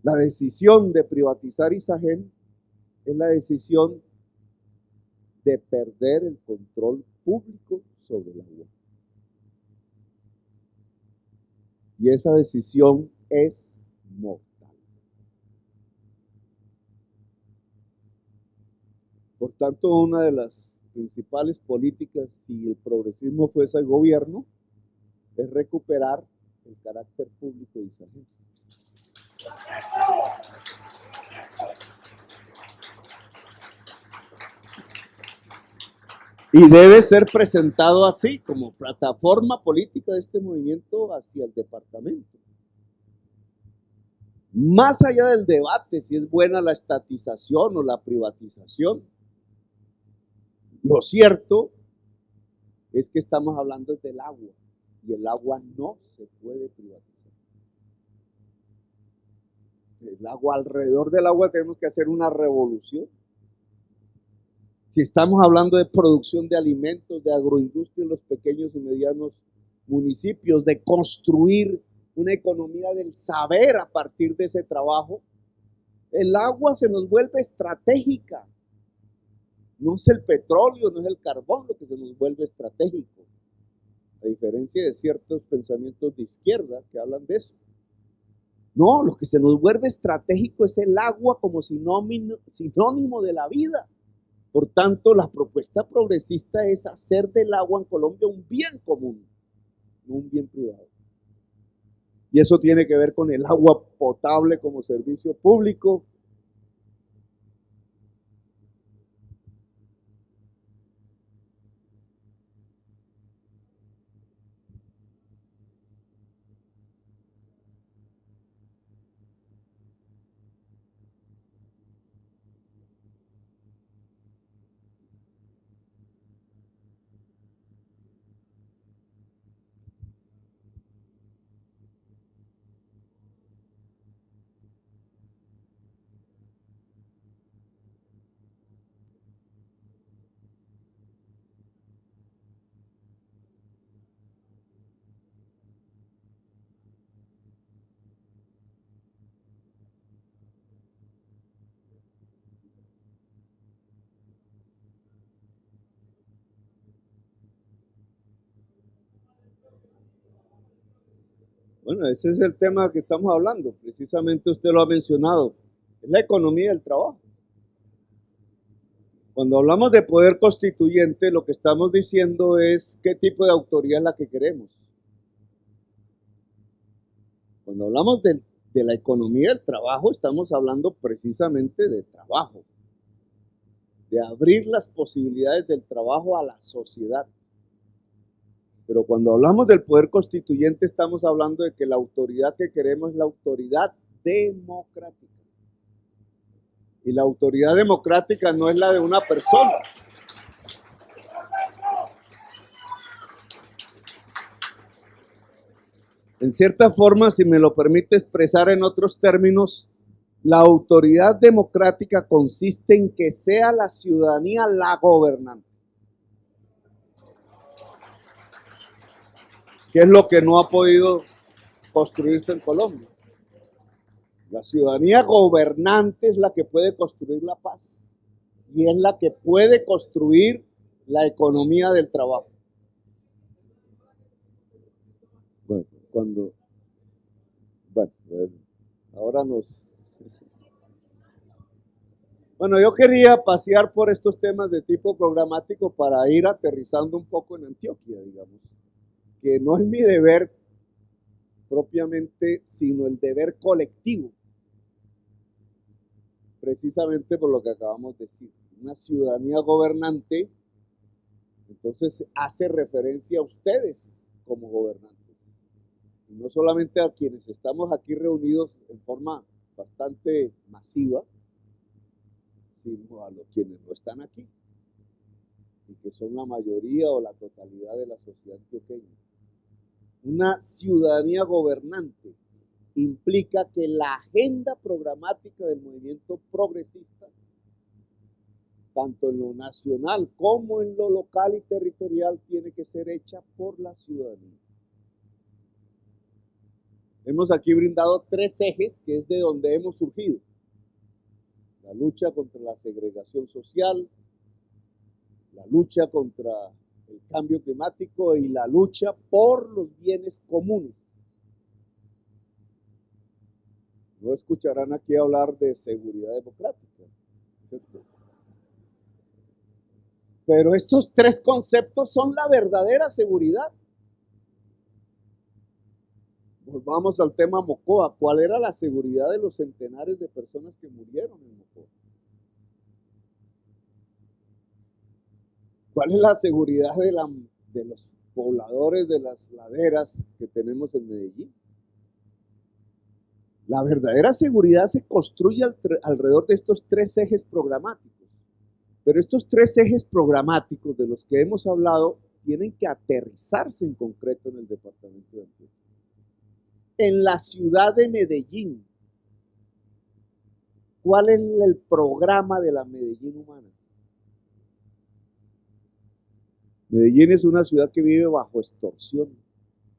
La decisión de privatizar Isagen es la decisión de perder el control público sobre el agua. Y esa decisión es mortal. Por tanto, una de las principales políticas, si el progresismo fuese el gobierno, es recuperar el carácter público de Isagen. Y debe ser presentado así, como plataforma política de este movimiento hacia el departamento. Más allá del debate si es buena la estatización o la privatización, lo cierto es que estamos hablando del agua, y el agua no se puede privatizar. El agua, alrededor del agua tenemos que hacer una revolución. Si estamos hablando de producción de alimentos, de agroindustria en los pequeños y medianos municipios, de construir una economía del saber a partir de ese trabajo, el agua se nos vuelve estratégica. No es el petróleo, no es el carbón lo que se nos vuelve estratégico, a diferencia de ciertos pensamientos de izquierda que hablan de eso. No, lo que se nos vuelve estratégico es el agua como sinónimo de la vida. Por tanto, la propuesta progresista es hacer del agua en Colombia un bien común, no un bien privado. Y eso tiene que ver con el agua potable como servicio público. Bueno, ese es el tema que estamos hablando. Precisamente usted lo ha mencionado. Es la economía del trabajo. Cuando hablamos de poder constituyente, lo que estamos diciendo es qué tipo de autoridad es la que queremos. Cuando hablamos de la economía del trabajo, estamos hablando precisamente de trabajo, de abrir las posibilidades del trabajo a la sociedad. Pero cuando hablamos del poder constituyente, estamos hablando de que la autoridad que queremos es la autoridad democrática. Y la autoridad democrática no es la de una persona. En cierta forma, si me lo permite expresar en otros términos, la autoridad democrática consiste en que sea la ciudadanía la gobernante. ¿Qué es lo que no ha podido construirse en Colombia? La ciudadanía gobernante es la que puede construir la paz y es la que puede construir la economía del trabajo. Ahora nos... Bueno, yo quería pasear por estos temas de tipo programático para ir aterrizando un poco en Antioquia, digamos, que no es mi deber propiamente, sino el deber colectivo, precisamente por lo que acabamos de decir. Una ciudadanía gobernante, entonces hace referencia a ustedes como gobernantes, y no solamente a quienes estamos aquí reunidos en forma bastante masiva, sino a los quienes no están aquí, y que son la mayoría o la totalidad de la sociedad antioqueña. Una ciudadanía gobernante implica que la agenda programática del movimiento progresista, tanto en lo nacional como en lo local y territorial, tiene que ser hecha por la ciudadanía. Hemos aquí brindado 3 ejes que es de donde hemos surgido. La lucha contra la segregación social, la lucha contra el cambio climático y la lucha por los bienes comunes. No escucharán aquí hablar de seguridad democrática, ¿cierto? Pero estos 3 conceptos son la verdadera seguridad. Volvamos al tema Mocoa. ¿Cuál era la seguridad de los centenares de personas que murieron en Mocoa? ¿Cuál es la seguridad de los pobladores de las laderas que tenemos en Medellín? La verdadera seguridad se construye alrededor de estos 3 ejes programáticos. Pero estos 3 ejes programáticos de los que hemos hablado tienen que aterrizarse en concreto en el departamento de Antioquia. En la ciudad de Medellín, ¿cuál es el programa de la Medellín humana? Medellín es una ciudad que vive bajo extorsión.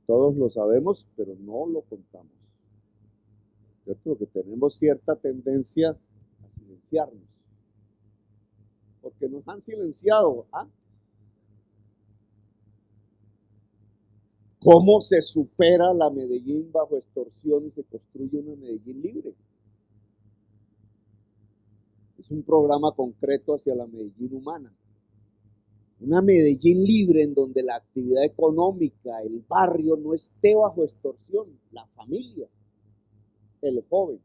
Todos lo sabemos, pero no lo contamos. ¿Cierto? Porque tenemos cierta tendencia a silenciarnos. Porque nos han silenciado antes. ¿Cómo se supera la Medellín bajo extorsión y se construye una Medellín libre? Es un programa concreto hacia la Medellín humana. Una Medellín libre en donde la actividad económica, el barrio no esté bajo extorsión, la familia, el joven.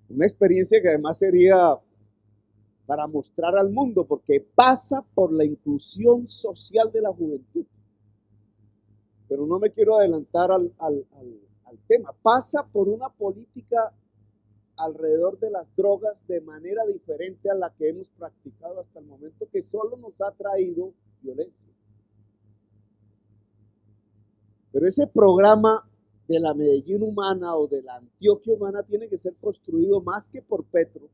Una experiencia que además sería para mostrar al mundo, porque pasa por la inclusión social de la juventud. Pero no me quiero adelantar al tema. Pasa por una política alrededor de las drogas de manera diferente a la que hemos practicado hasta el momento, que solo nos ha traído violencia. Pero ese programa de la Medellín humana o de la Antioquia humana tiene que ser construido más que por Petro,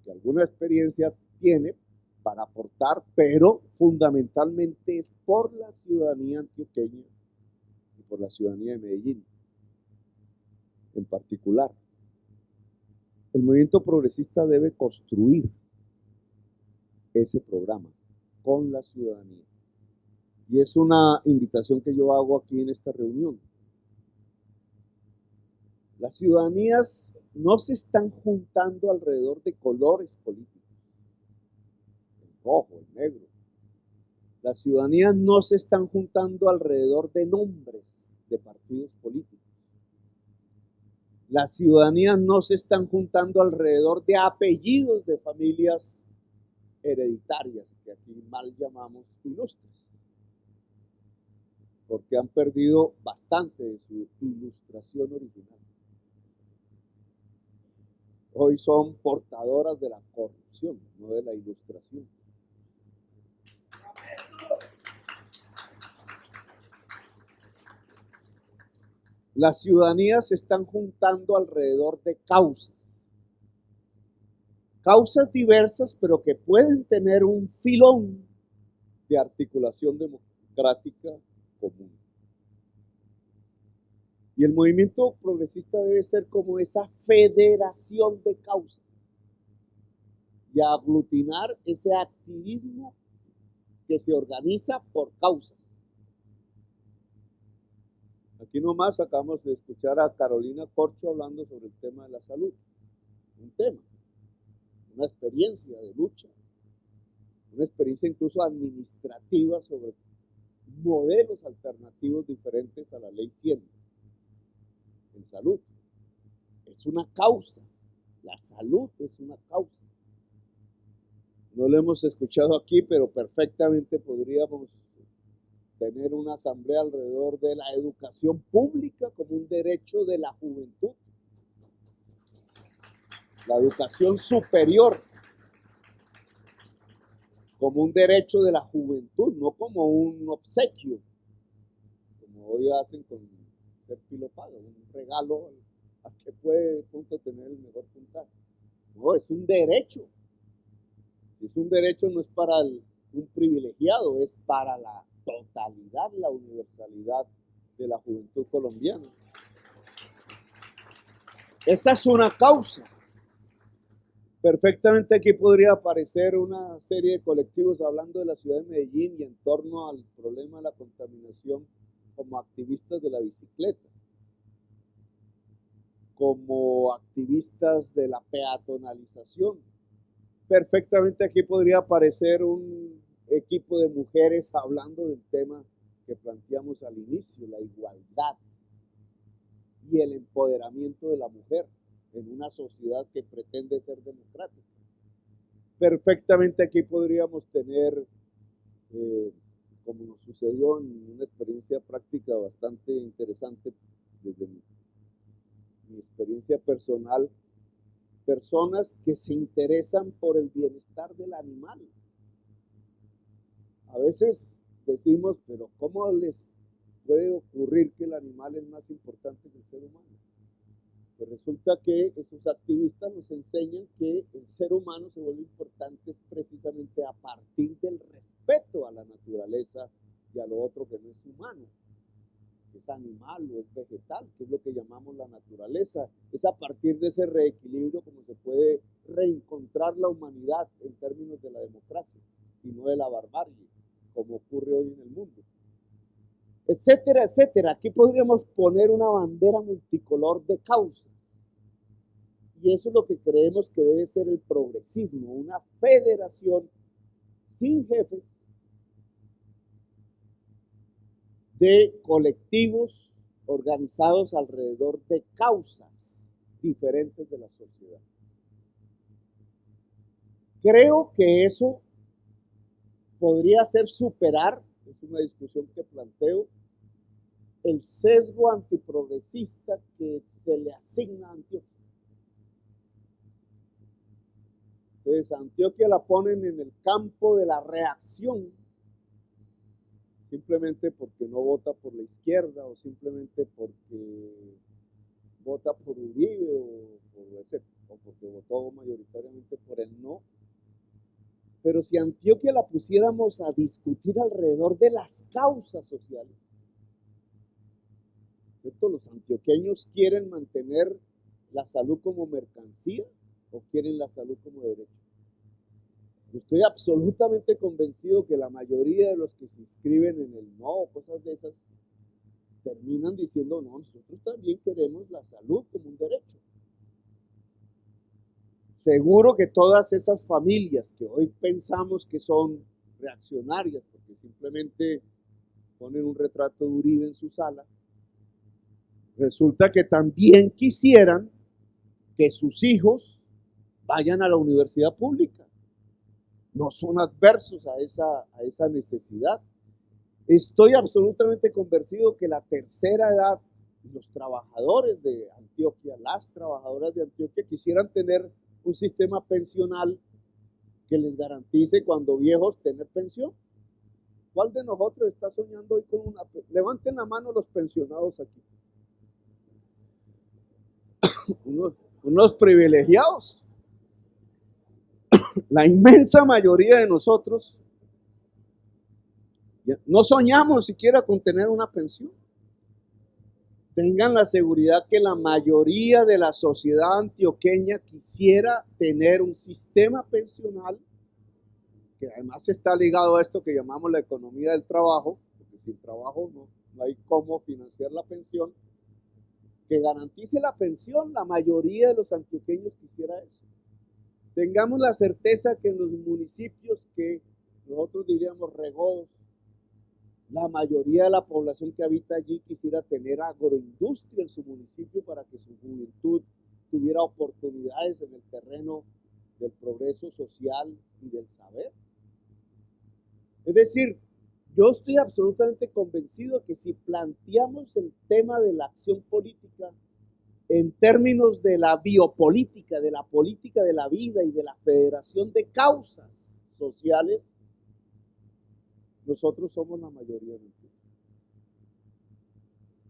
que alguna experiencia tiene para aportar, pero fundamentalmente es por la ciudadanía antioqueña y por la ciudadanía de Medellín en particular. El movimiento progresista debe construir ese programa con la ciudadanía. Y es una invitación que yo hago aquí en esta reunión. Las ciudadanías no se están juntando alrededor de colores políticos, el rojo, el negro. Las ciudadanías no se están juntando alrededor de nombres de partidos políticos. Las ciudadanías no se están juntando alrededor de apellidos de familias hereditarias, que aquí mal llamamos ilustres, porque han perdido bastante de su ilustración original. Hoy son portadoras de la corrupción, no de la ilustración. Las ciudadanías se están juntando alrededor de causas. Causas diversas, pero que pueden tener un filón de articulación democrática común. Y el movimiento progresista debe ser como esa federación de causas y aglutinar ese activismo que se organiza por causas. Aquí nomás acabamos de escuchar a Carolina Corcho hablando sobre el tema de la salud. Un tema, una experiencia de lucha, una experiencia incluso administrativa sobre modelos alternativos diferentes a la ley 100 en salud. Es una causa, la salud es una causa. No lo hemos escuchado aquí, pero perfectamente podríamos tener una asamblea alrededor de la educación pública como un derecho de la juventud. La educación superior como un derecho de la juventud, no como un obsequio, como hoy hacen con ser pilopago, un regalo al que puede punto tener el mejor puntaje. No, es un derecho. Si es un derecho, no es para un privilegiado, es para la totalidad, la universalidad de la juventud colombiana. Esa es una causa. Perfectamente aquí podría aparecer una serie de colectivos hablando de la ciudad de Medellín y en torno al problema de la contaminación como activistas de la bicicleta, como activistas de la peatonalización. Perfectamente aquí podría aparecer un equipo de mujeres hablando del tema que planteamos al inicio, la igualdad y el empoderamiento de la mujer en una sociedad que pretende ser democrática. Perfectamente aquí podríamos tener, como nos sucedió en una experiencia práctica bastante interesante desde mi experiencia personal, personas que se interesan por el bienestar del animal. A veces decimos, pero ¿cómo les puede ocurrir que el animal es más importante que el ser humano? Pues resulta que esos activistas nos enseñan que el ser humano se vuelve importante precisamente a partir del respeto a la naturaleza y a lo otro que no es humano, que es animal o es vegetal, que es lo que llamamos la naturaleza. Es a partir de ese reequilibrio como se puede reencontrar la humanidad en términos de la democracia y no de la barbarie, como ocurre hoy en el mundo. Etcétera, etcétera. Aquí podríamos poner una bandera multicolor de causas. Y eso es lo que creemos que debe ser el progresismo, una federación sin jefes de colectivos organizados alrededor de causas diferentes de la sociedad. Creo que eso podría ser superar, es una discusión que planteo, el sesgo antiprogresista que se le asigna a Antioquia. Entonces, a Antioquia la ponen en el campo de la reacción, simplemente porque no vota por la izquierda o simplemente porque vota por Uribe o porque votó mayoritariamente por el no. Pero si Antioquia la pusiéramos a discutir alrededor de las causas sociales, ¿cierto? Los antioqueños quieren mantener la salud como mercancía o quieren la salud como derecho. Yo estoy absolutamente convencido que la mayoría de los que se inscriben en el no o cosas de esas terminan diciendo no, nosotros también queremos la salud como un derecho. Seguro que todas esas familias que hoy pensamos que son reaccionarias porque simplemente ponen un retrato de Uribe en su sala, resulta que también quisieran que sus hijos vayan a la universidad pública. No son adversos a esa necesidad. Estoy absolutamente convencido que la tercera edad, los trabajadores de Antioquia, las trabajadoras de Antioquia quisieran tener un sistema pensional que les garantice cuando viejos tener pensión. ¿Cuál de nosotros está soñando hoy con una? Levanten la mano los pensionados aquí. Unos privilegiados. La inmensa mayoría de nosotros no soñamos siquiera con tener una pensión. Tengan la seguridad que la mayoría de la sociedad antioqueña quisiera tener un sistema pensional que además está ligado a esto que llamamos la economía del trabajo, porque sin trabajo no hay cómo financiar la pensión, que garantice la pensión. La mayoría de los antioqueños quisiera eso. Tengamos la certeza que en los municipios que nosotros diríamos regodos, la mayoría de la población que habita allí quisiera tener agroindustria en su municipio para que su juventud tuviera oportunidades en el terreno del progreso social y del saber. Es decir, yo estoy absolutamente convencido que si planteamos el tema de la acción política en términos de la biopolítica, de la política de la vida y de la federación de causas sociales, nosotros somos la mayoría en Antioquia.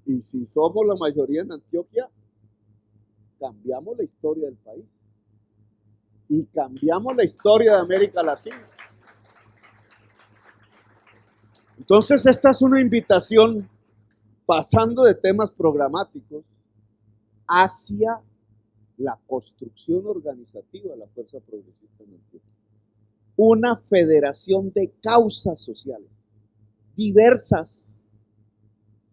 Y si somos la mayoría en Antioquia, cambiamos la historia del país y cambiamos la historia de América Latina. Entonces, esta es una invitación pasando de temas programáticos hacia la construcción organizativa de la Fuerza Progresista en Antioquia. Una federación de causas sociales diversas,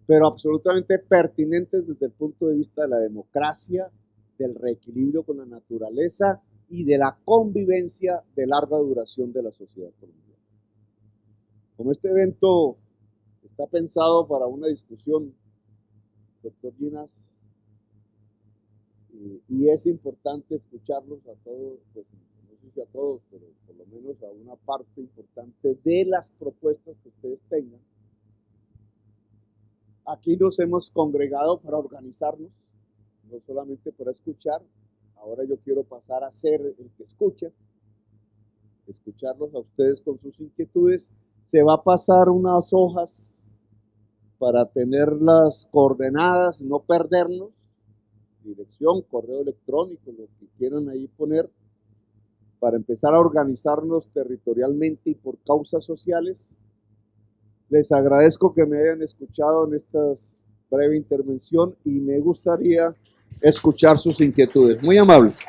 pero absolutamente pertinentes desde el punto de vista de la democracia, del reequilibrio con la naturaleza y de la convivencia de larga duración de la sociedad colombiana. Como este evento está pensado para una discusión, doctor Ginás, y es importante escucharlos a todos, pues, no sé si a todos, pero por lo menos a una parte importante de las propuestas que ustedes tengan. Aquí nos hemos congregado para organizarnos, no solamente para escuchar. Ahora yo quiero pasar a ser el que escucha, escucharlos a ustedes con sus inquietudes. Se va a pasar unas hojas para tener las coordenadas, no perdernos, dirección, correo electrónico, lo que quieran ahí poner, para empezar a organizarnos territorialmente y por causas sociales. Les agradezco que me hayan escuchado en esta breve intervención y me gustaría escuchar sus inquietudes. Muy amables.